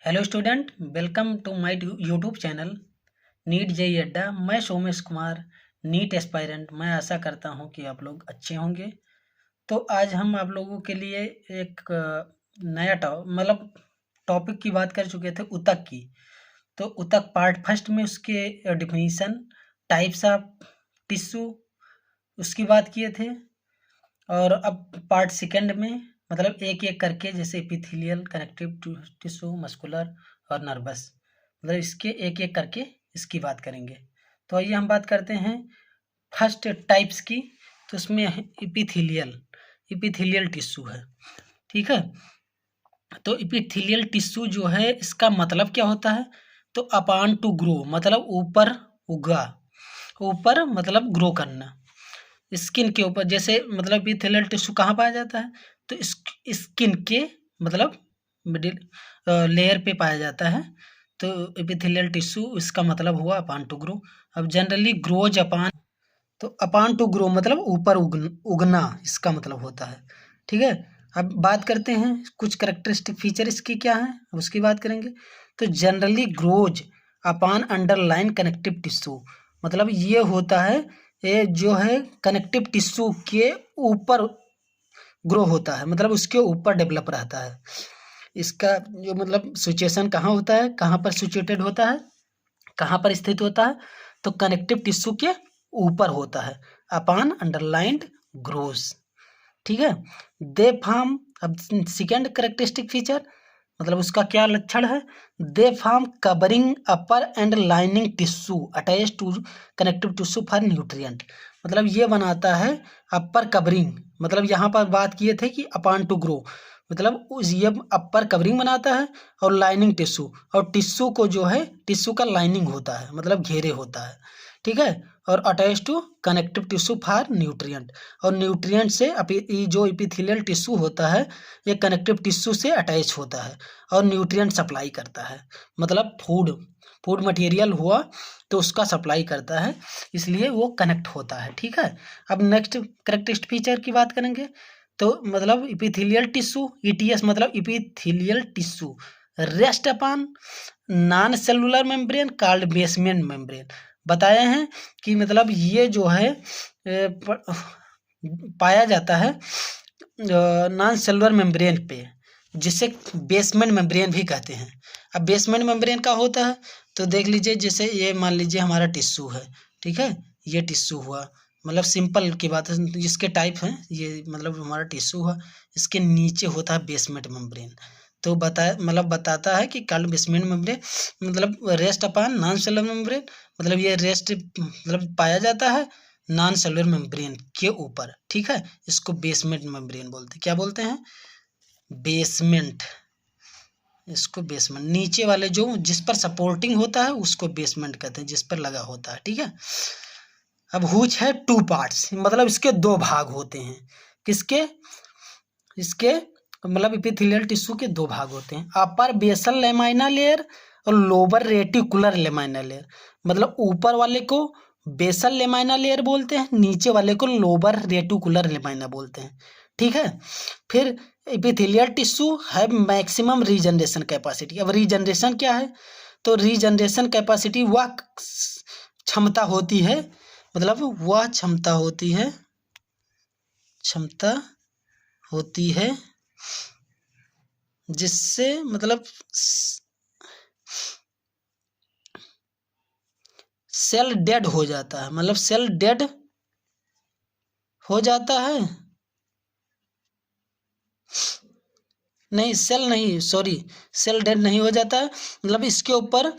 Hello student, welcome to my YouTube channel NEET JEE अड्डा। मैं Somesh Kumar, NEET aspirant. मैं आशा करता हूं कि आप लोग अच्छे होंगे। तो आज हम आप लोगों के लिए एक नया टॉपिक की बात कर चुके थे, उतक की। तो उतक पार्ट फर्स्ट में उसके डिफिनीशन, टाइप्स ऑफ टिश्यू, उसकी बात किए थे। और अब पार्ट सेकंड में मतलब एक एक करके, जैसे एपिथेलियल, कनेक्टिव टिश्यू, मस्कुलर और नर्वस, मतलब इसके एक एक करके इसकी बात करेंगे। तो आइए हम बात करते हैं फर्स्ट टाइप्स की। तो उसमें एपिथेलियल टिश्यू है, ठीक है। तो एपिथेलियल टिश्यू जो है, इसका मतलब क्या होता है? तो अपान टू ग्रो मतलब ऊपर उगा, ऊपर मतलब ग्रो करना। स्किन के ऊपर, जैसे मतलब एपिथेलियल टिश्यू कहाँ पाया जाता है? तो स्किन के मतलब मिडिल लेयर पे पाया जाता है। तो एपिथेलियल टिश्यू, इसका मतलब हुआ अपान टू ग्रो। अब जनरली ग्रोज अपान, तो अपान टू ग्रो मतलब ऊपर उगना, इसका मतलब होता है, ठीक है। अब बात करते हैं कुछ कैरेक्टरिस्टिक फीचर इसकी क्या है, उसकी बात करेंगे। तो जनरली ग्रोज अपान अंडरलाइन कनेक्टिव टिश्यू, मतलब ये होता है, ये जो है कनेक्टिव टिश्यू के ऊपर ग्रो होता है, मतलब उसके ऊपर डेवलप रहता है। इसका जो मतलब सिचुएशन कहाँ होता है, कहाँ पर सिचुएटेड होता है, कहाँ पर स्थित होता है? तो कनेक्टिव टिश्यू के ऊपर होता है, अपान अंडरलाइंड ग्रोस, ठीक है। दे फॉर्म, अब सेकेंड करेक्टरिस्टिक फीचर, मतलब उसका क्या लक्षण है? They form covering upper and lining tissue attach to connective tissue for nutrient, मतलब ये बनाता है अपर कवरिंग। मतलब यहाँ पर बात किए थे कि अपान टू ग्रो, मतलब उस ये अपर कवरिंग बनाता है और लाइनिंग टिश्यू, और टिश्यू को जो है, टिश्यू का लाइनिंग होता है, मतलब घेरे होता है, ठीक है। और attach to connective tissue for nutrient, और न्यूट्रिएंट से जो एपिथेलियल टिश्यू होता है, ये कनेक्टिव टिश्यू से अटैच होता है और न्यूट्रिएंट सप्लाई करता है, मतलब फूड मटेरियल हुआ तो उसका सप्लाई करता है, इसलिए वो कनेक्ट होता है, ठीक है। अब नेक्स्ट करेक्टरिस्टिक फीचर की बात करेंगे। तो मतलब एपिथेलियल टिश्यू, ईटीएस मतलब epithelial tissue rest upon non cellular membrane called basement membrane. बताए हैं कि मतलब ये जो है पाया जाता है नॉन सेलुलर मेम्ब्रेन पे, जिसे बेसमेंट मेम्ब्रेन भी कहते हैं। अब बेसमेंट मेम्ब्रेन का होता है, तो देख लीजिए, जैसे ये मान लीजिए हमारा टिश्यू है, ठीक है, ये टिश्यू हुआ, मतलब सिंपल की बात है, जिसके टाइप है ये, मतलब हमारा टिश्यू हुआ, इसके नीचे होता है बेसमेंट मेम्ब्रेन। तो बताता है कि कॉल्ड बेसमेंट मेम्ब्रेन मतलब rest upon non cellular membrane, मतलब ये रेस्ट मतलब पाया जाता है नॉन सेलुलर मेम्ब्रेन के ऊपर, ठीक है। इसको बेसमेंट मेम्ब्रेन बोलते हैं। क्या बोलते हैं? बेसमेंट। इसको बेसमेंट, नीचे वाले जो जिस पर सपोर्टिंग होता है उसको बेसमेंट कहते हैं, जिस पर लगा होता है, ठीक है। अब हुच है टू पार्ट्स, मतलब इसके दो भाग होते हैं। किसके? इसके मतलब एपिथेलियल टिश्यू के दो भाग होते हैं, अपर बेसल लेमाइना लेयर और लोअर रेटिकुलर लेमाइना लेयर। मतलब ऊपर वाले को बेसल लेमाइना लेयर बोलते हैं, नीचे वाले को लोअर रेटिकुलर लेमाइना बोलते हैं, ठीक है। फिर एपिथेलियल टिश्यू है मैक्सिमम रीजनरेशन कैपेसिटी। अब रीजनरेशन क्या है? तो रीजनरेशन कैपेसिटी वह क्षमता होती है, मतलब वह क्षमता होती है जिससे मतलब सेल डेड हो जाता है, मतलब सेल डेड हो जाता है, नहीं सेल नहीं, सॉरी, सेल डेड नहीं हो जाता है। मतलब इसके ऊपर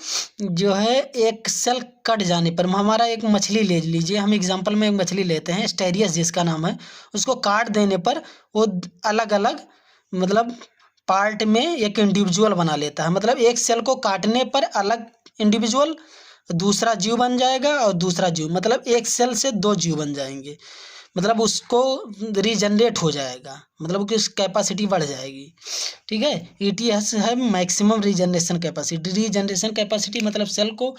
जो है एक सेल कट जाने पर, हमारा एक मछली ले लीजिए, हम एग्जांपल में एक मछली लेते हैं स्टेरियस जिसका नाम है, उसको काट देने पर वो अलग अलग मतलब पार्ट में एक इंडिविजुअल बना लेता है। मतलब एक सेल को काटने पर अलग इंडिविजुअल दूसरा जीव बन जाएगा, और दूसरा जीव मतलब एक सेल से दो जीव बन जाएंगे, मतलब उसको रीजनरेट हो जाएगा, मतलब उसकी कैपेसिटी बढ़ जाएगी, ठीक है। ईटीएस है maximum regeneration capacity. Regeneration capacity मतलब सेल को,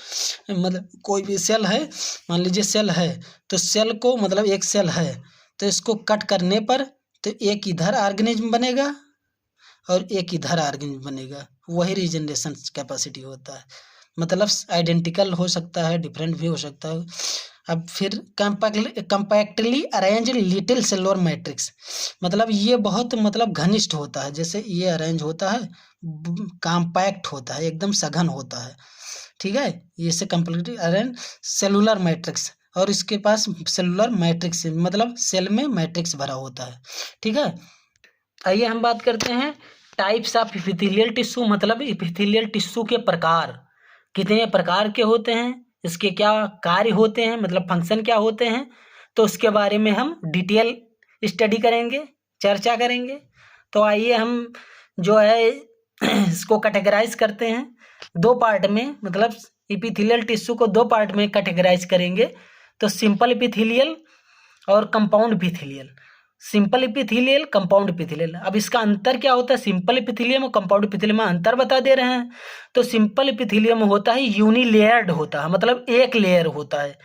मतलब कोई भी सेल है, मान लीजिए सेल है, तो सेल को मतलब एक सेल है, तो इसको कट करने पर तो एक इधर ऑर्गेनिज्म बनेगा और एक इधर ऑर्गेनिज्म बनेगा, वही रीजनरेशन कैपेसिटी होता है। मतलब आइडेंटिकल हो सकता है, डिफरेंट भी हो सकता है। अब फिर compactly arrange little cellular matrix, मतलब ये बहुत मतलब घनिष्ठ होता है, जैसे ये अरेंज होता है, कॉम्पैक्ट होता है, एकदम सघन होता है, ठीक है। ये से कंप्लीटली अरेंज सेलुलर मैट्रिक्स, और इसके पास सेलुलर मैट्रिक्स मतलब सेल में मैट्रिक्स भरा होता है, ठीक है। आइए हम बात करते हैं टाइप्स ऑफ इपिथेलियल टिश्यू, मतलब इपिथेलियल टिश्यू के प्रकार कितने प्रकार के होते हैं, इसके क्या कार्य होते हैं, मतलब फंक्शन क्या होते हैं, तो उसके बारे में हम डिटेल स्टडी करेंगे, चर्चा करेंगे। तो आइए हम जो है इसको कैटेगराइज करते हैं दो पार्ट में, मतलब इपिथेलियल टिश्यू को दो पार्ट में कैटेगराइज करेंगे। तो सिंपल इपिथेलियल और compound epithelial, simple epithelial, compound epithelial. अब इसका अंतर क्या होता है, सिंपल इपिथेलियम और कंपाउंड इपिथेलियम में अंतर बता दे रहे हैं। तो सिंपल इपिथेलियम होता है यूनिलेयर्ड होता है, मतलब एक लेयर होता है,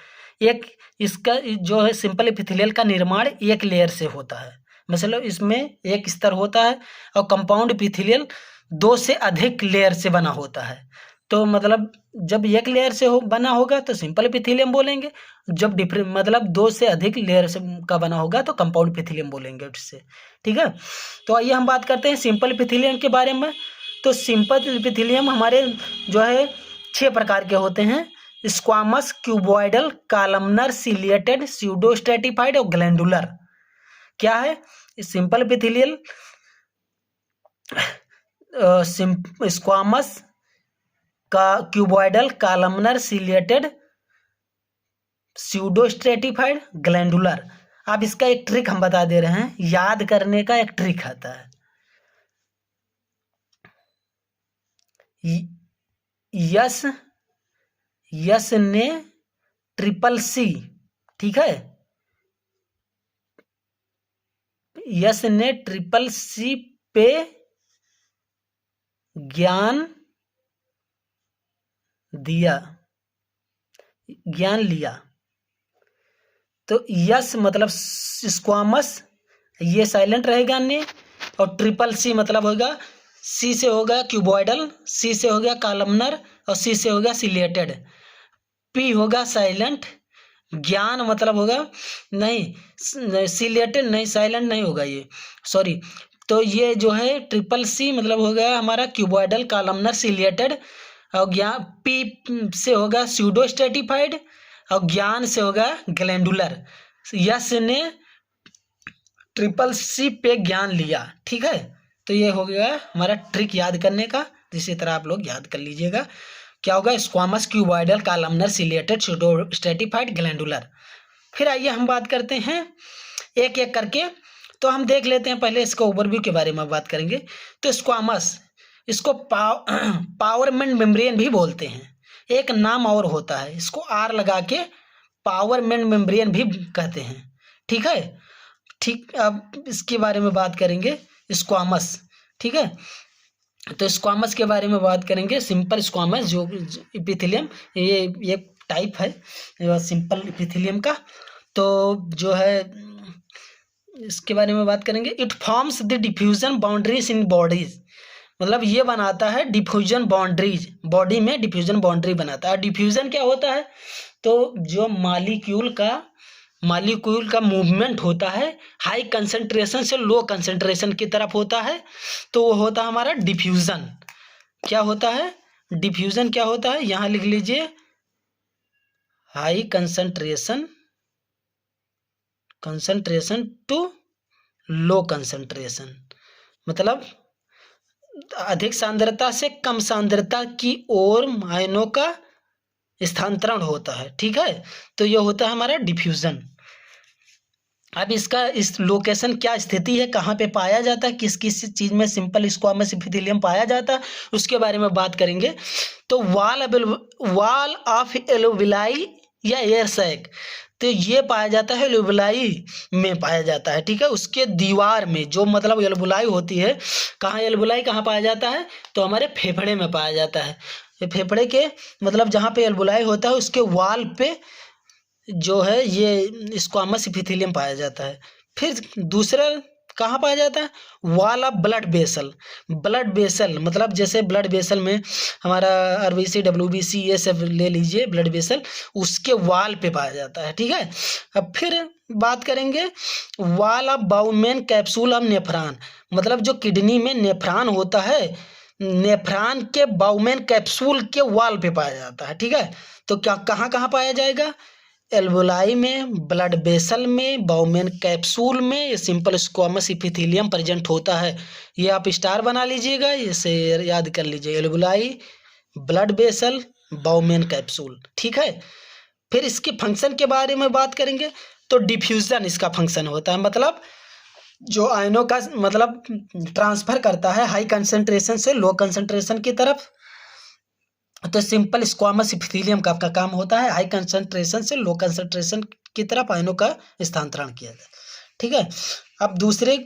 एक इसका जो है सिंपल इपिथेलियल का निर्माण एक लेयर से होता है, मतलब इसमें एक स्तर होता है। और कंपाउंड इपिथेलियल 2 से अधिक लेयर से बना होता है। तो मतलब जब एक लेयर से बना होगा तो सिंपल इपिथेलियम बोलेंगे, जब डिफरेंट मतलब 2 से अधिक लेयर से का बना होगा तो कंपाउंड इपिथेलियम बोलेंगे उससे, ठीक है। तो आइए हम बात करते हैं सिंपल इपिथेलियम के बारे में। तो सिंपल इपिथेलियम हमारे जो है 6 प्रकार के होते हैं, squamous, cuboidal, columnar, ciliated, pseudo stratified और ग्लैंडुलर। क्या है सिंपल इपिथेलियल, स्क्वामस, का cuboidal, columnar, ciliated, pseudo stratified, glandular. अब इसका एक ट्रिक हम बता दे रहे हैं, याद करने का एक ट्रिक आता है। यस ने ट्रिपल सी, ठीक है, यस ने ट्रिपल सी पे ज्ञान दिया, ज्ञान लिया। तो यस मतलब स्क्वामस, ये साइलेंट रहेगा ने, और ट्रिपल सी मतलब होगा, सी से होगा क्यूबॉइडल, सी से होगा कॉलमनर और सी से होगा सिलिएटेड, पी होगा साइलेंट, ज्ञान मतलब होगा नहीं सिलिएटेड नहीं, साइलेंट नहीं होगा ये, सॉरी। तो ये जो है ट्रिपल सी मतलब होगा हमारा क्यूबॉइडल, कॉलमनर, सिलिएटेड, और ज्ञान पी से होगा स्यूडो स्ट्रेटिफाइड, और ज्ञान से होगा ग्लैंडुलर। यस ने ट्रिपल सी पे ज्ञान लिया, ठीक है। तो ये हो गया हमारा ट्रिक याद करने का, इसी तरह आप लोग याद कर लीजिएगा। क्या होगा, squamous, cuboidal, columnar, ciliated, pseudo stratified, glandular. फिर आइए हम बात करते हैं एक एक करके। तो हम देख लेते हैं, पहले इसका ओवरव्यू के बारे में बात करेंगे। तो स्क्वामस, इसको पावरमेंट मेम्ब्रेन भी बोलते हैं, एक नाम और होता है, इसको आर लगा के पावरमेंट मेम्ब्रेन भी कहते हैं, ठीक है। ठीक, अब इसके बारे में बात करेंगे स्क्वामस, ठीक है। तो स्क्वामस के बारे में बात करेंगे, सिंपल स्क्वामस जो इपिथेलियम, ये एक टाइप है सिंपल इपिथेलियम का। तो जो है इसके बारे में बात करेंगे, it forms the diffusion boundaries in bodies, मतलब ये बनाता है डिफ्यूजन बाउंड्रीज, बॉडी में डिफ्यूजन बाउंड्री बनाता है। डिफ्यूजन क्या होता है, तो जो मालिक्यूल का मूवमेंट होता है हाई कंसंट्रेशन से लो कंसंट्रेशन की तरफ होता है, तो वो होता है हमारा डिफ्यूजन। क्या होता है डिफ्यूजन, क्या होता है, यहां लिख लीजिए, high concentration to low concentration, मतलब अधिक सांद्रता से कम सांद्रता की ओर आयनों का स्थानांतरण होता है, ठीक है। तो ये होता है हमारा डिफ्यूजन। अब इसका इस लोकेशन क्या स्थिति है, कहाँ पे पाया जाता है, किस किस चीज़ में सिंपल स्क्वामस इपिथेलियम पाया जाता है, उसके बारे में बात करेंगे। तो वाल ऑफ एलोविलाई या एयर सैक, तो ये पाया जाता है एलोविलाई में पाया जाता है, ठीक है। उसके दीवार में जो मतलब एलोविलाई होती है, कहाँ एलोविलाई कहाँ पाया जाता है, तो हमारे फेफड़े में पाया जाता है। फेफड़े के मतलब जहाँ पे एलोविलाई होता है उसके वाल पे जो है ये स्क्वामस इपिथेलियम पाया जाता है। फिर दूसरा कहाँ पाया जाता है? Wall of blood vessel. Blood vessel मतलब जैसे ब्लड वेसल में हमारा आरबीसी, डब्ल्यूबीसी, ये सब ले लीजिए ब्लड वेसल, उसके वॉल पे पाया जाता है। ठीक है, अब फिर बात करेंगे wall of bowmen capsule of nephron, मतलब जो किडनी में नेफ्रॉन होता है, नेफ्रॉन के बाउमेन कैप्सूल के वॉल पे पाया जाता है। ठीक है, तो क्या कहाँ कहाँ पाया जाएगा? एल्वोलाई में, ब्लड वेसल में, बाउमेन कैप्सूल में, ये सिंपल स्क्वामस इपिथेलियम प्रेजेंट होता है। ये आप स्टार बना लीजिएगा, इसे याद कर लीजिए, alveoli, blood vessel, bowmen capsule. ठीक है, फिर इसके फंक्शन के बारे में बात करेंगे तो डिफ्यूजन इसका फंक्शन होता है, मतलब जो आयनों का मतलब ट्रांसफर करता है हाई कंसंट्रेशन से लो कंसंट्रेशन की तरफ। तो सिंपल स्क्वामस इपिथेलियम का आपका काम होता है हाई कंसंट्रेशन से लो कंसंट्रेशन की तरफ आयनों का स्थानांतरण किया जाए। ठीक है, अब दूसरे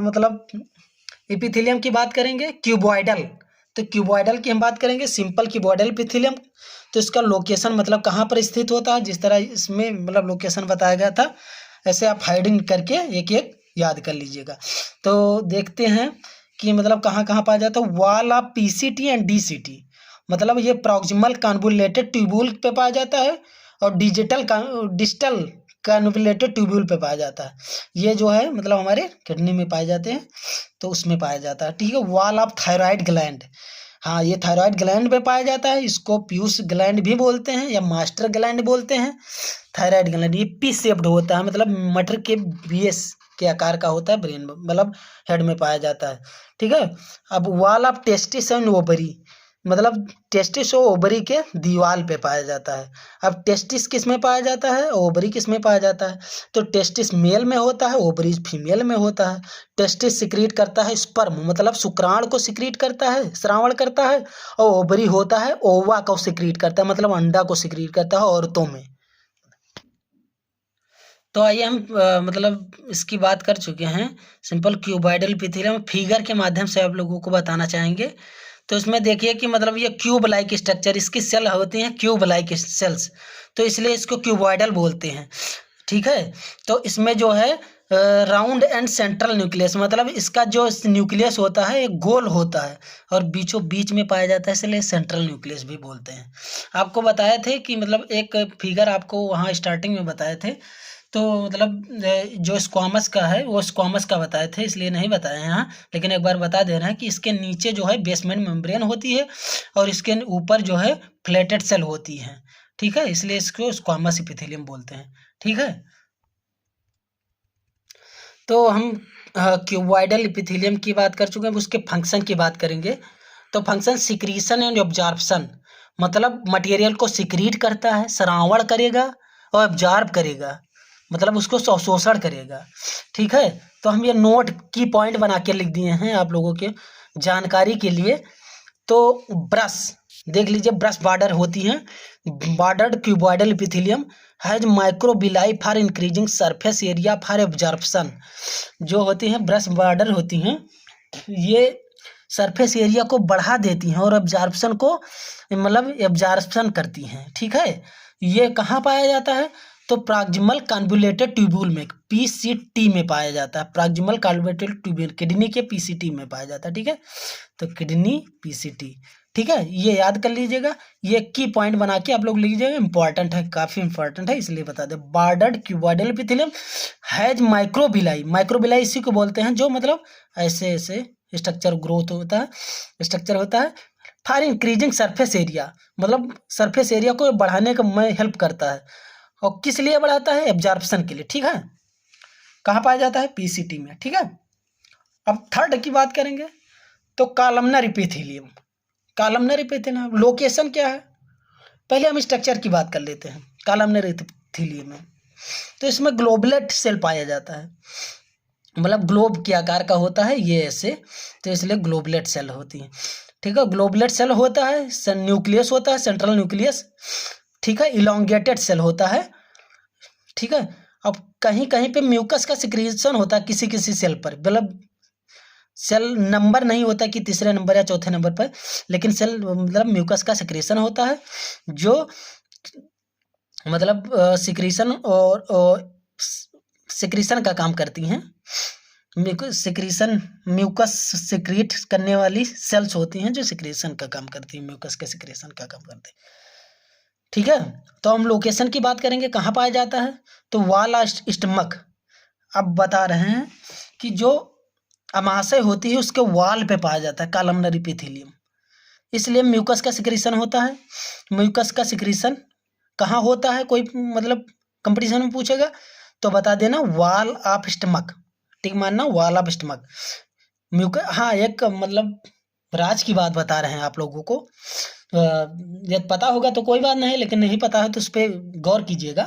मतलब इपिथेलियम की बात करेंगे, क्यूबॉइडल। तो क्यूबॉइडल की हम बात करेंगे, सिंपल क्यूबॉइडल इपिथेलियम। तो इसका लोकेशन मतलब कहाँ पर स्थित होता है, जिस तरह इसमें मतलब लोकेशन बताया गया था, ऐसे आप हाइडिंग करके एक एक याद कर लीजिएगा। तो देखते हैं कि मतलब कहाँ कहाँ पाया जाता है। Wall of PCT and DCT, मतलब ये प्रॉक्सिमल कन्वोल्यूटेड ट्यूब्यूल पे पाया जाता है और डिस्टल कन्वोल्यूटेड ट्यूब्यूल पे पाया जाता है। ये जो है मतलब हमारे किडनी में पाए जाते हैं, तो उसमें पाया जाता है। ठीक है, वॉल ऑफ थायराइड ग्लैंड, हाँ ये थायराइड ग्लैंड पे पाया जाता है, इसको पीयूष ग्लैंड भी बोलते हैं या मास्टर ग्लैंड बोलते हैं। थायराइड ग्लैंड ये पी शेप्ड होता है, मतलब मटर के बेस के आकार का होता है, ब्रेन मतलब हेड में पाया जाता है। ठीक है, अब wall of testis and ovary, मतलब टेस्टिस और ओवरी के दीवार पे पाया जाता है। अब टेस्टिस किस में पाया जाता है, ओवरी किस में पाया जाता है? तो टेस्टिस मेल में होता है, ओवरी फीमेल में होता है। टेस्टिस सिक्रीट करता है स्पर्म, मतलब शुक्राणु को सिक्रीट करता है, स्रावण करता है, और ओवरी होता है ओवा को सिक्रीट करता है, मतलब अंडा को सिक्रीट करता है औरतों में। तो आइए हम मतलब इसकी बात कर चुके हैं, सिंपल क्यूबॉइडल इपिथेलियम फिगर के माध्यम से आप लोगों को बताना चाहेंगे। तो इसमें देखिए कि मतलब ये क्यूब लाइक स्ट्रक्चर, इसकी सेल होती हैं क्यूब लाइक सेल्स, तो इसलिए इसको क्यूबॉइडल बोलते हैं। ठीक है, तो इसमें जो है राउंड एंड सेंट्रल न्यूक्लियस, मतलब इसका जो न्यूक्लियस होता है एक गोल होता है और बीचों बीच में पाया जाता है, इसलिए सेंट्रल न्यूक्लियस भी बोलते हैं। आपको बताए थे कि मतलब एक फिगर आपको वहाँ स्टार्टिंग में बताए थे, तो मतलब जो स्क्वामस का है वो स्क्वामस का बताए थे, इसलिए नहीं बताए यहाँ, लेकिन एक बार बता दे रहे हैं कि इसके नीचे जो है बेसमेंट मेम्ब्रेन होती है और इसके ऊपर जो है फ्लैटेड सेल होती है। ठीक है, इसलिए इसको स्क्वामस इपिथेलियम बोलते हैं। ठीक है, तो हम क्यूबॉइडल इपिथेलियम की बात कर चुके हैं, उसके फंक्शन की बात करेंगे। तो फंक्शन सिक्रीशन एंड ऑब्जॉर्प्शन, मतलब मटेरियल को सिक्रीट करता है, स्रावण करेगा और ऑब्जॉर्ब करेगा, मतलब उसको शोषण करेगा। ठीक है, तो हम ये नोट की पॉइंट बना के लिख दिए हैं आप लोगों के जानकारी के लिए। तो ब्रश देख लीजिए, ब्रश बॉर्डर होती हैं, bordered cuboidal epithelium has microvilli for increasing surface area for absorption. जो होती हैं ब्रश बॉर्डर होती हैं, ये सरफेस एरिया को बढ़ा देती हैं और एब्जॉर्प्शन को मतलब एब्जॉर्प्शन करती हैं। ठीक है, ये कहाँ पाया जाता है? तो प्रॉक्सिमल कन्वोल्यूटेड ट्यूब्यूल में, पीसीटी में पाया जाता है। प्रॉक्सिमल कन्वोल्यूटेड ट्यूब्यूल किडनी के पीसीटी में पाया जाता है। ठीक है, तो किडनी पीसीटी। ठीक है, ये याद कर लीजिएगा, ये की पॉइंट बना के आप लोग लीजिएगा, इंपॉर्टेंट है, काफी इंपॉर्टेंट है, इसलिए बता दें। बॉर्डर्ड क्यूबॉइडल इपिथेलियम हैज माइक्रोबिलाई, माइक्रोबिलाई इसी को बोलते हैं जो मतलब ऐसे ऐसे स्ट्रक्चर ग्रोथ होता है, स्ट्रक्चर होता है फॉर इंक्रीजिंग सरफेस एरिया, मतलब सरफेस एरिया को बढ़ाने का में हेल्प करता है। और किस लिए बढ़ाता है? एब्जॉर्प्शन के लिए। ठीक है, कहाँ पाया जाता है? पीसीटी में। ठीक है, अब थर्ड की बात करेंगे तो columnar epithelium. Columnar epithelium location क्या है? पहले हम स्ट्रक्चर की बात कर लेते हैं कॉलमनर इपिथेलियम में। तो इसमें ग्लोबुलेट सेल पाया जाता है, मतलब ग्लोब के आकार का होता है ये ऐसे, तो इसलिए ग्लोबुलेट सेल होती है। ठीक है, ग्लोबुलेट सेल होता है, न्यूक्लियस होता है, सेंट्रल न्यूक्लियस। ठीक है, इलोंगेटेड सेल होता है। ठीक है, अब कहीं कहीं पे म्यूकस का सिक्रीशन होता है किसी किसी सेल पर, मतलब सेल नंबर नहीं होता कि तीसरे नंबर या चौथे नंबर पर, लेकिन सेल मतलब म्यूकस का सिक्रीशन होता है जो मतलब सिक्रीशन और सिक्रीशन का काम करती हैं। सिक्रीशन, म्यूकस सिक्रीट करने वाली सेल्स होती हैं जो सिक्रीशन का काम करती हैं, म्यूकस के सिक्रीशन का काम करती हैं। ठीक है, तो हम लोकेशन की बात करेंगे, कहाँ पाया जाता है, तो वाल स्टमक। अब बता रहे हैं कि जो अमाशय होती है उसके वाल पे पाया जाता है, कॉलमनर एपिथेलियम, इसलिए म्यूकस का सिक्रीशन होता है। म्यूकस का सिक्रीशन कहाँ होता है, कोई मतलब कंपटीशन में पूछेगा तो बता देना वाल ऑफ स्टमक, ठीक मानना, वाल ऑफ स्टमक म्यूकस। हाँ, एक मतलब राज की बात बता रहे हैं आप लोगों को, यदि पता होगा तो कोई बात नहीं, लेकिन नहीं पता है तो उस पर गौर कीजिएगा।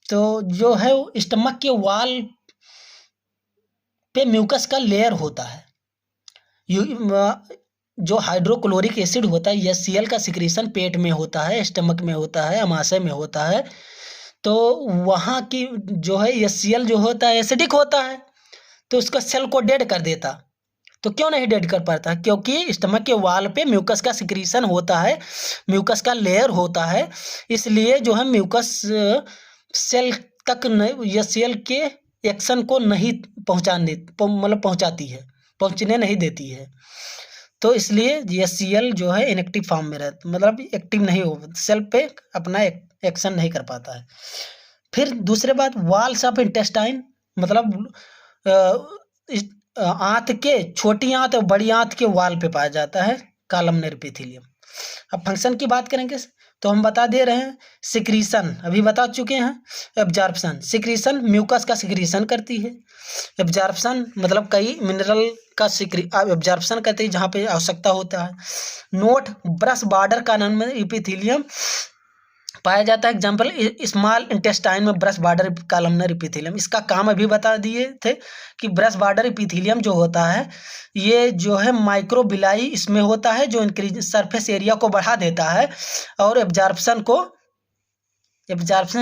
तो जो है स्टमक के वाल पे म्यूकस का लेयर होता है। जो हाइड्रोक्लोरिक एसिड होता है, HCl का सिक्रीशन पेट में होता है, स्टमक में होता है, अमाशय में होता है। तो वहाँ की जो है HCl जो होता है एसिडिक होता है, तो उसका सेल को डेड कर देता। तो क्यों नहीं डेड कर पाता, क्योंकि स्टमक के वाल पे म्यूकस का सिक्रीशन होता है, म्यूकस का लेयर होता है, इसलिए जो है म्यूकस सेल तक HCl के एक्शन को नहीं पहुंचाती है, पहुंचने नहीं देती है। तो इसलिए HCl जो है इनएक्टिव फॉर्म में रहता, मतलब एक्टिव नहीं हो, सेल पे अपना एक्शन नहीं कर पाता है। फिर दूसरे बात, वाल्स ऑफ इंटेस्टाइन, मतलब आंत के, छोटी आंत और बड़ी आंत के वाल पे पाया जाता है कॉलमनर एपिथेलियम। अब फंक्शन की बात करेंगे तो हम बता दे रहे हैं, सिक्रीशन अभी बता चुके हैं, एब्जॉर्प्शन, सिक्रीशन म्यूकस का सिक्रीशन करती है, एब्जॉर्प्शन मतलब कई मिनरल का एब्जॉर्प्शन करती है जहाँ पे आवश्यकता होता है। Note, brush border columnar epithelium पाया जाता है, एग्जाम्पल स्मॉल इंटेस्टाइन में ब्रश बॉर्डर कॉलमनर एपिथेलियम। इसका काम अभी बता दिए थे कि ब्रश बॉर्डर एपिथेलियम जो होता है ये जो है माइक्रोबिलाई इसमें होता है, जो इंक्रीज सरफेस एरिया को बढ़ा देता है और एब्जॉर्प्शन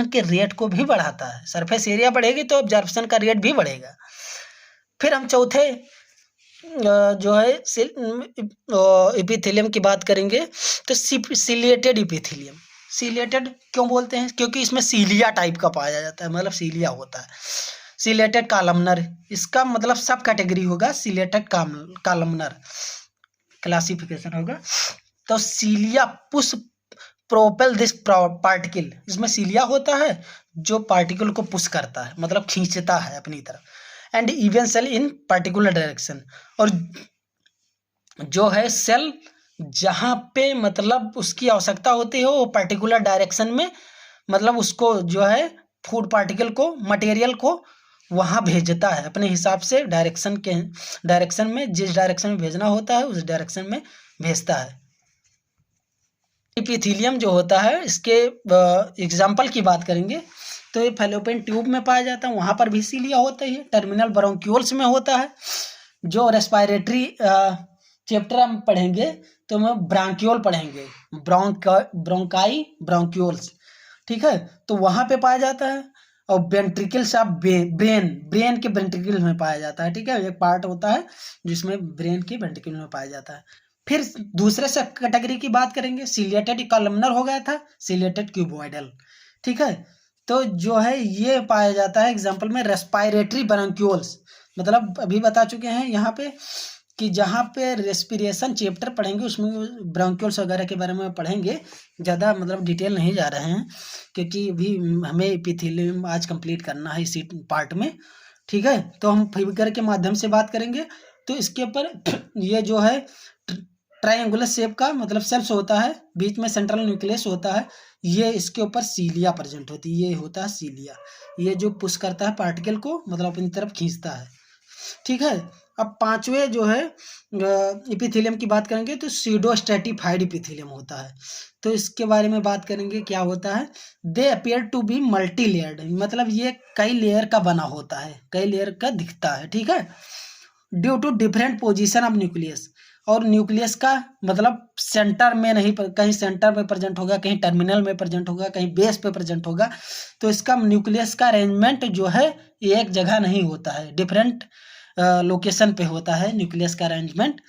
के रेट को भी बढ़ाता है। सरफेस एरिया बढ़ेगी तो एब्जॉर्प्शन का रेट भी बढ़ेगा। फिर हम चौथे जो है एपिथेलियम की बात करेंगे, तो सिलिएटेड एपिथेलियम। सिलिएटेड क्यों बोलते हैं, क्योंकि इसमें सीलिया टाइप का पाया जाता है, मतलब सीलिया होता है। सिलिएटेड कॉलमनर, इसका मतलब सब कैटेगरी होगा, सिलिएटेड कॉलमनर क्लासिफिकेशन होगा। तो सीलिया पुश प्रोपेल दिस पार्टिकल, इसमें सीलिया होता है जो पार्टिकल को पुश करता है, मतलब खींचता है अपनी तरफ, and even cell in particular direction, और जो है सेल जहाँ पे मतलब उसकी आवश्यकता होती है वो पर्टिकुलर डायरेक्शन में, मतलब उसको जो है फूड पार्टिकल को, मटेरियल को वहाँ भेजता है अपने हिसाब से, डायरेक्शन में जिस डायरेक्शन में भेजना होता है उस डायरेक्शन में भेजता है। एपिथेलियम जो होता है इसके एग्जाम्पल की बात करेंगे तो ये फैलोपियन ट्यूब में पाया जाता है, वहाँ पर भी सीलिया होता है। टर्मिनल ब्रोंक्यूल्स में होता है, जो रेस्पिरेटरी चैप्टर हम पढ़ेंगे तो हम ब्रांक्यूल पढ़ेंगे, ब्रोंकाई ब्रोंक्यूल्स, ठीक है, तो वहाँ पे पाया जाता है। और वेंट्रिकल्स ऑफ ब्रेन के वेंट्रिकल में पाया जाता है, ठीक है, एक पार्ट होता है जिसमें ब्रेन के वेंट्रिकल में पाया जाता है। फिर दूसरे से कैटेगरी की बात करेंगे, सिलिएटेड कॉलमनर हो गया था, सिलिएटेड क्यूबॉइडल, ठीक है, तो जो है ये पाया जाता है एग्जाम्पल में रेस्पिरेटरी ब्रोंक्यूल्स, मतलब अभी बता चुके हैं यहाँ पे कि जहाँ पे रेस्पिरेशन चैप्टर पढ़ेंगे उसमें ब्रोंक्यूल्स वगैरह के बारे में पढ़ेंगे, ज़्यादा मतलब डिटेल नहीं जा रहे हैं क्योंकि अभी हमें एपिथेलियम आज कंप्लीट करना है इसी पार्ट में, ठीक है। तो हम फिगर के माध्यम से बात करेंगे, तो इसके ऊपर ये जो है ट्रायंगुलर शेप का मतलब सेल्स होता है, बीच में सेंट्रल न्यूक्लियस होता है, ये इसके ऊपर सीलिया प्रेजेंट होती है, ये होता है सीलिया, ये जो पुश करता है पार्टिकल को, मतलब अपनी तरफ खींचता है, ठीक है। अब पांचवे जो है एपिथेलियम की बात करेंगे तो सीडो स्ट्रेटिफाइड एपिथेलियम होता है, तो इसके बारे में बात करेंगे क्या होता है। They appear to be multi layered, मतलब ये कई लेयर का बना होता है, कई लेयर का दिखता है, ठीक है, due to different position of nucleus, और न्यूक्लियस का मतलब सेंटर में नहीं, कहीं सेंटर में प्रेजेंट होगा, कहीं टर्मिनल में प्रेजेंट होगा, कहीं बेस पे प्रेजेंट होगा, तो इसका न्यूक्लियस का अरेंजमेंट जो है एक जगह नहीं होता है, डिफरेंट लोकेशन पे होता है न्यूक्लियस का अरेंजमेंट,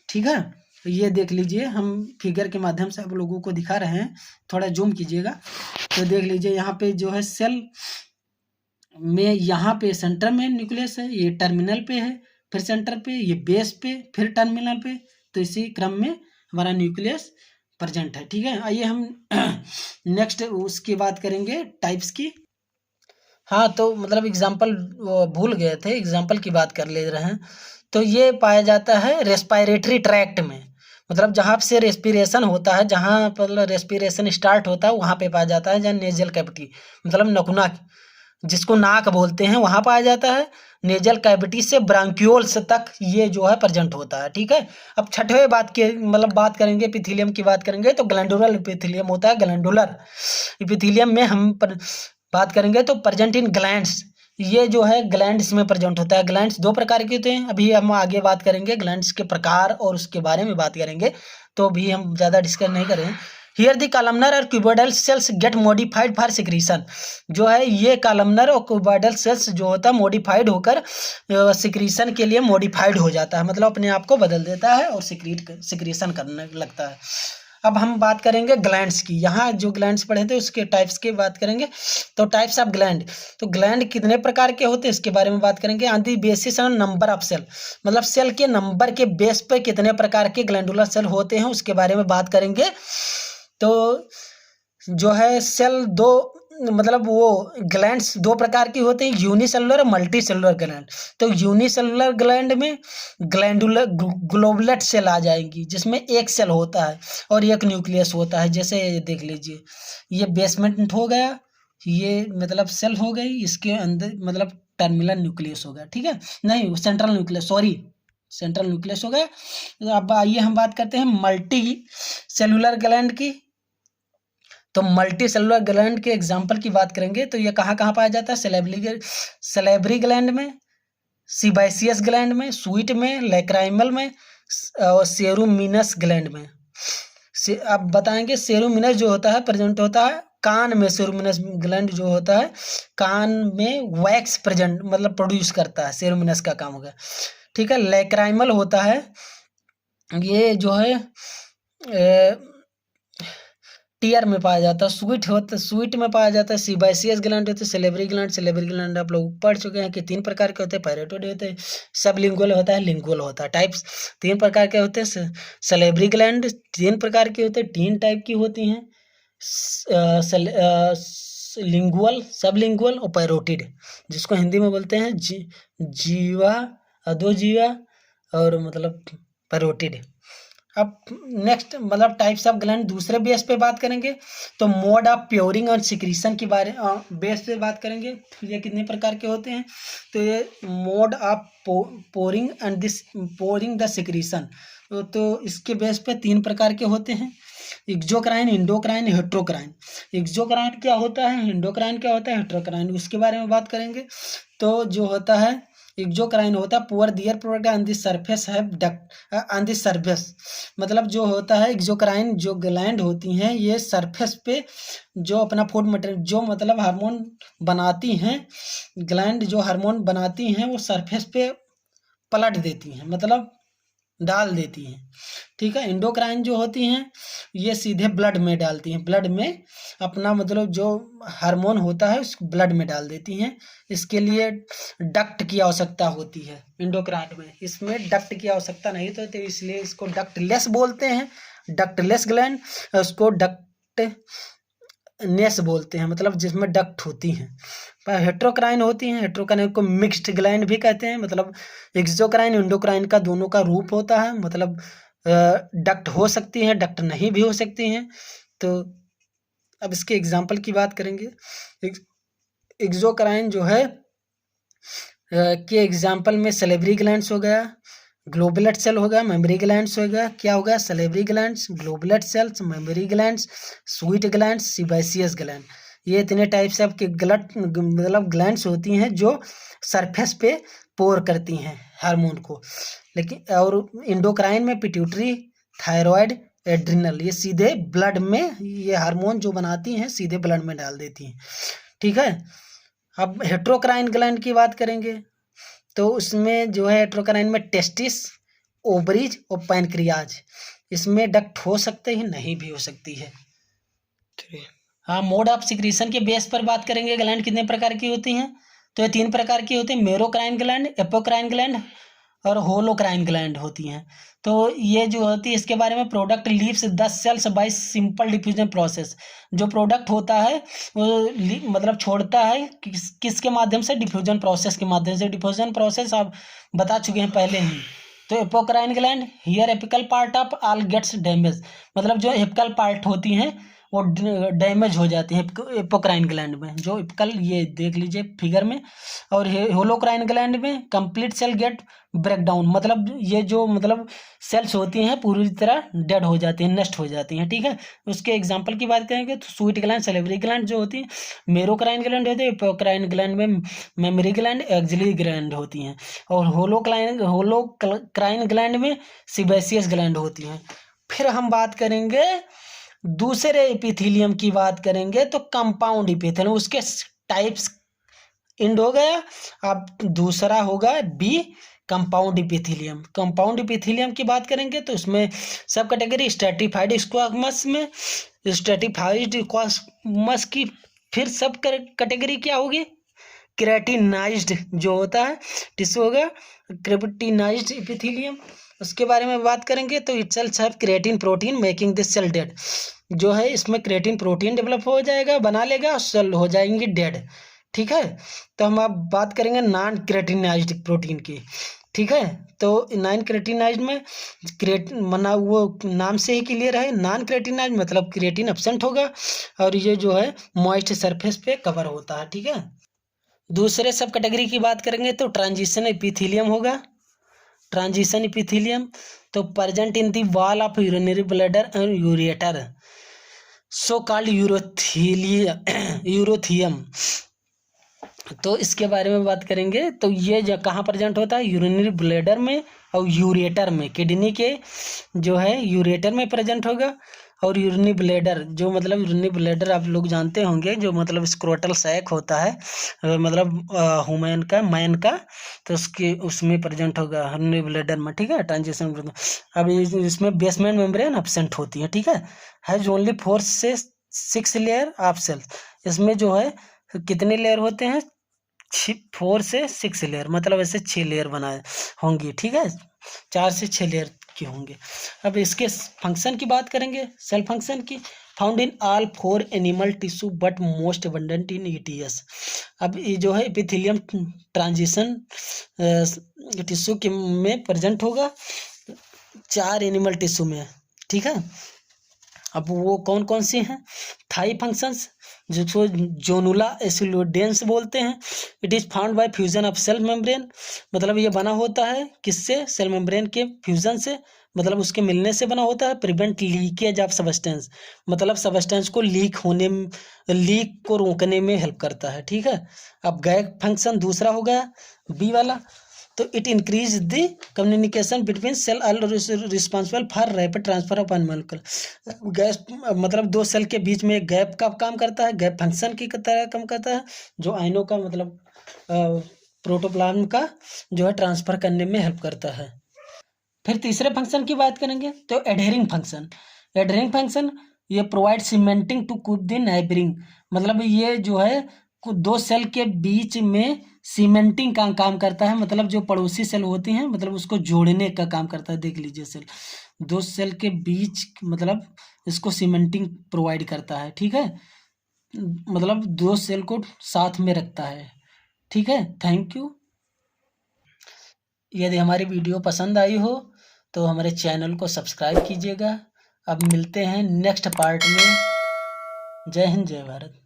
ठीक है। तो ये देख लीजिए, हम फिगर के माध्यम से आप लोगों को दिखा रहे हैं, थोड़ा जूम कीजिएगा तो देख लीजिए यहाँ पे जो है सेल में यहाँ पे सेंटर में न्यूक्लियस है, ये टर्मिनल पे है, फिर सेंटर पे, ये बेस पे, फिर टर्मिनल पे। तो इसी क्रम में हमारा न्यूक्लियस प्रेजेंट है। ठीक है, आइए हम नेक्स्ट उसकी बात करेंगे टाइप्स की। हाँ, तो मतलब एग्जाम्पल भूल गए थे, एग्जाम्पल की बात कर ले रहे हैं। तो ये पाया जाता है रेस्पिरेटरी ट्रैक्ट में, मतलब जहाँ से रेस्पिरेशन होता है, जहाँ पर रेस्पिरेशन स्टार्ट होता है वहाँ पे पाया जाता है। जहाँ नेजल कैविटी मतलब नकुना, जिसको नाक बोलते हैं, वहाँ पाया जाता है। नेजल कैविटी से ब्रांक्यूल्स तक ये जो है प्रेजेंट होता है। ठीक है, अब छठवें बात के मतलब बात करेंगे एपिथेलियम की बात करेंगे तो ग्लैंडुलर एपिथेलियम होता है। ग्लैंडुलर एपिथेलियम में हम बात करेंगे तो प्रेजेंट इन ग्लैंड्स, ये जो है ग्लैंड्स में प्रेजेंट होता है। ग्लैंड्स दो प्रकार के होते हैं, अभी हम आगे बात करेंगे ग्लैंड्स के प्रकार और उसके बारे में बात करेंगे, तो अभी हम ज़्यादा डिस्कस नहीं करें। हियर द कॉलमनर और cuboidal cells get modified for secretion, जो है ये कॉलमनर और क्यूबोइडल सेल्स जो होता है मॉडिफाइड होकर सिक्रीशन के लिए मॉडिफाइड हो जाता है, मतलब अपने आप को बदल देता है और सिक्रीशन करने लगता है। अब हम बात करेंगे ग्लैंड्स की, यहाँ जो ग्लैंड्स पढ़े थे उसके टाइप्स की बात करेंगे। तो टाइप्स ऑफ ग्लैंड, तो ग्लैंड कितने प्रकार के होते हैं इसके बारे में बात करेंगे। On the basis on number of cell, मतलब सेल के नंबर के बेस पर कितने प्रकार के ग्लैंडुलर सेल होते हैं उसके बारे में बात करेंगे। तो जो है सेल दो, मतलब वो ग्लैंड्स दो प्रकार की होते हैं, यूनिसेलुलर और मल्टी सेलुलर ग्लैंड। तो यूनिसेलुलर ग्लैंड में ग्लैंडुलर ग्लोबुलेट सेल आ जाएंगी, जिसमें एक सेल होता है और एक न्यूक्लियस होता है। जैसे देख लीजिए, ये बेसमेंट हो गया, ये मतलब सेल हो गई, इसके अंदर मतलब टर्मिनल न्यूक्लियस हो गया। ठीक है, नहीं central nucleus, sorry central nucleus हो गया। तो अब आइए हम बात करते हैं मल्टी सेलुलर ग्लैंड की। तो मल्टी सेलुलर ग्लैंड के एग्जाम्पल की बात करेंगे तो ये कहाँ कहाँ पाया जाता है। सलेबरी ग्लैंड में, सीबाइसियस ग्लैंड में, स्वीट में, लैक्राइमल में और सेरुमिनस ग्लैंड में। अब बताएंगे सेरुमिनस जो होता है प्रेजेंट होता है कान में। सेरुमिनस ग्लैंड जो होता है कान में वैक्स प्रेजेंट मतलब प्रोड्यूस करता है, सेरुमिनस का काम होगा। ठीक है, लैक्राइमल होता है, ये जो है टीयर में पाया जाता है। स्वीट में पाया जाता है। सीबाइसियस ग्लैंड होते हैं। सेलेब्री ग्लैंड आप लोग पढ़ चुके हैं कि तीन प्रकार के होते हैं, पैरेटोड होते हैं, सबलिंगुअल होता है, लिंगुअल होता है। टाइप्स तीन प्रकार के होते हैं। सेलेब्री ग्लैंड तीन प्रकार की होते हैं, तीन टाइप की होती हैं, लिंगुअल, सबलिंगुअल और पैरोटिड, जिसको हिंदी में बोलते हैं जीवा, अधोजीवा और मतलब पैरोटिड। अब नेक्स्ट मतलब टाइप्स ऑफ ग्लैंड दूसरे बेस पे बात करेंगे तो मोड ऑफ प्योरिंग और सिक्रीशन के बारे बेस पे बात करेंगे। ये कितने प्रकार के होते हैं, तो ये mode of pouring and this pouring the secretion, तो इसके बेस पे तीन प्रकार के होते हैं, एक्सोक्राइन, इंडोक्राइन, हेट्रोक्राइन। एक्सोक्राइन क्या होता है, इंडोक्राइन क्या होता है, हेट्रोक्राइन, उसके बारे में बात करेंगे। तो जो होता है एक्सोक्राइन होता है pour their product on the surface have duct on the surface, मतलब जो होता है एक्सोक्राइन जो ग्लैंड होती हैं ये सरफेस पे जो अपना फूड मटेरियल जो मतलब हार्मोन बनाती हैं, ग्लैंड जो हार्मोन बनाती हैं वो सरफेस पे पलट देती हैं, मतलब डाल देती हैं। ठीक है, इंडोक्राइन जो होती हैं ये सीधे ब्लड में डालती हैं, ब्लड में अपना मतलब जो हार्मोन होता है उसको ब्लड में डाल देती हैं। इसके लिए डक्ट की आवश्यकता होती है इंडोक्राइन में, इसमें डक्ट की आवश्यकता नहीं तो इसलिए इसको डक्टलेस बोलते हैं, डक्टलेस ग्लैंड। उसको डक्ट नेस बोलते हैं, मतलब जिसमें डक्ट होती हैं। पर हेट्रोक्राइन होती हैं, हेट्रोक्राइन को मिक्स्ड ग्लैंड भी कहते हैं, मतलब एक्सोक्राइन इंडोक्राइन का दोनों का रूप होता है, मतलब डक्ट हो सकती हैं, डक्ट नहीं भी हो सकती हैं। तो अब इसके एग्जाम्पल की बात करेंगे। एक्सोक्राइन जो है के एग्जाम्पल में सेलेब्री ग्लैंड्स हो गया, ग्लोबुलेट सेल हो गया, मेमोरी ग्लैंड्स हो गया, क्या हो गया salivary glands, goblet cells, mammary glands, sweat glands, sebaceous gland. ये इतने टाइप्स ऑफ के मतलब ग्लैंड्स होती हैं जो सरफेस पे पोर करती हैं हार्मोन को। लेकिन और इंडोक्राइन में पिट्यूटरी, थायराइड, एड्रिनल, ये सीधे ब्लड में ये हार्मोन जो बनाती हैं सीधे ब्लड में डाल देती हैं। ठीक है, अब हेट्रोक्राइन ग्लैंड की बात करेंगे तो उसमें जो है हेट्रोक्राइन में टेस्टिस, ओवरीज और पैनक्रियाज, इसमें डक्ट हो सकते हैं नहीं भी हो सकती है। हाँ, मोड ऑफ सिक्रीशन के बेस पर बात करेंगे ग्लैंड कितने प्रकार की होती हैं, तो ये 3 प्रकार की होती है, मेरोक्राइन ग्लैंड, एपोक्राइन ग्लैंड और होलोक्राइन ग्लैंड होती हैं। तो ये जो होती है इसके बारे में, product leaves the cells by simple diffusion process. जो प्रोडक्ट होता है वो मतलब छोड़ता है किसके माध्यम से, डिफ्यूजन प्रोसेस के माध्यम से। डिफ्यूजन प्रोसेस आप बता चुके हैं पहले ही। तो apocrine gland, here apical part of all gets damage, मतलब जो एपिकल पार्ट होती हैं वो डैमेज हो जाती है एपोक्राइन ग्लैंड में, जो एपिकल, ये देख लीजिए फिगर में। और होलोक्राइन ग्लैंड में कंप्लीट सेल गेट ब्रेकडाउन, मतलब ये जो मतलब सेल्स होती हैं पूरी तरह डेड हो जाती हैं, नष्ट हो जाती हैं, ठीक है। उसके एग्जांपल की बात करेंगे तो स्वीट ग्लैंड, सैलिवरी ग्लैंड जो होती है, मेरोक्राइन ग्लैंड होती है, एपोक्राइन ग्लैंड में मेमरी ग्लैंड, एक्सिलरी ग्लैंड होती हैं। और होलोक्राइन ग्लैंड में सीबेसियस ग्लैंड होती हैं। फिर हम बात करेंगे दूसरे एपिथेलियम की बात करेंगे तो कंपाउंड एपिथेलियम, उसके टाइप्स इंड हो गया। अब दूसरा होगा B, compound epithelium. Compound epithelium की बात करेंगे तो उसमें सब कैटेगरी, स्ट्रेटिफाइड स्क्वामस में स्ट्रेटिफाइड स्क्वामस की फिर सब कैटेगरी क्या होगी, केराटिनाइज्ड जो होता है टिश्यू होगा, केराटिनाइज्ड एपिथेलियम। उसके बारे में बात करेंगे तो it cells have keratin protein making this cell dead, जो है इसमें क्रिएटिन प्रोटीन डेवलप हो जाएगा, बना लेगा और सेल हो जाएंगे डेड, ठीक है। तो हम अब बात करेंगे नॉन क्रिएटिनाइज्ड प्रोटीन की, ठीक है। तो नॉन क्रिएटिनाइज्ड में मना वो नाम से ही क्लियर है, नॉन क्रिएटिनाइज्ड मतलब क्रिएटिन एब्सेंट होगा और ये जो है मॉइस्ट सरफेस पे कवर होता है, ठीक है। दूसरे सब कैटेगरी की बात करेंगे तो ट्रांजिशन एपिथेलियम होगा। ट्रांजिशन एपिथेलियम तो present in the wall of urinary bladder and ureter, so called urothelium. तो इसके बारे में बात करेंगे तो ये जो कहाँ प्रेजेंट होता है, यूरिनरी ब्लैडर में और यूरेटर में, किडनी के जो है यूरेटर में प्रेजेंट होगा। और यूरिनरी ब्लैडर जो मतलब यूरिनरी ब्लैडर आप लोग जानते होंगे, जो मतलब स्क्रोटल सैक होता है, मतलब ह्यूमन का, मैन का, तो उसके उसमें प्रेजेंट होगा यूरिनरी ब्लैडर में, ठीक है। ट्रांजिशन अब इसमें बेसमेंट मेम्ब्रेन एब्सेंट होती है, ठीक है जो ओनली 4 से 6 लेयर ऑफ सेल्स। इसमें जो है कितने लेयर होते हैं, 4 से 6 लेयर, मतलब ऐसे 6 लेयर बनाए होंगी, ठीक है, 4 से 6 लेयर के होंगे। अब इसके फंक्शन की बात करेंगे, सेल फंक्शन की, found in all 4 animal tissue but most abundant in ETS. अब ये जो है एपिथेलियम ट्रांजिशन टिश्यू के में प्रेजेंट होगा 4 एनिमल टिश्यू में, ठीक है। अब वो कौन कौन सी हैं, थाई फंक्शंस जिसको जोनुला एसिलोडेंस बोलते हैं। It is found by fusion of cell membrane, मतलब ये बना होता है किससे, सेल मेम्ब्रेन के फ्यूजन से, मतलब उसके मिलने से बना होता है। प्रिवेंट लीकेज ऑफ सबस्टेंस, मतलब सबस्टेंस को लीक को रोकने में हेल्प करता है, ठीक है। अब गैप फंक्शन दूसरा हो गया बी वाला, तो it increase the communication between cell are responsible for rapid transfer of molecule. Gas मतलब 2 सेल के बीच में एक गैप का काम करता है, गैप फंक्शन की तरह काम करता है, जो आयनों का मतलब प्रोटोप्लाज्म का जो है ट्रांसफर करने में हेल्प करता है। फिर तीसरे फंक्शन की बात करेंगे तो एडहेरिंग फंक्शन। एडहेरिंग फंक्शन ये provide cementing to couple the neighbouring, मतलब ये जो है 2 सेल के बीच में सीमेंटिंग का काम करता है, मतलब जो पड़ोसी सेल होती हैं मतलब उसको जोड़ने का काम करता है। देख लीजिए सेल, 2 सेल के बीच मतलब इसको सीमेंटिंग प्रोवाइड करता है, ठीक है, मतलब 2 सेल को साथ में रखता है, ठीक है। Thank you. यदि हमारी वीडियो पसंद आई हो तो हमारे चैनल को सब्सक्राइब कीजिएगा। अब मिलते हैं नेक्स्ट पार्ट में। जय हिंद, जय भारत।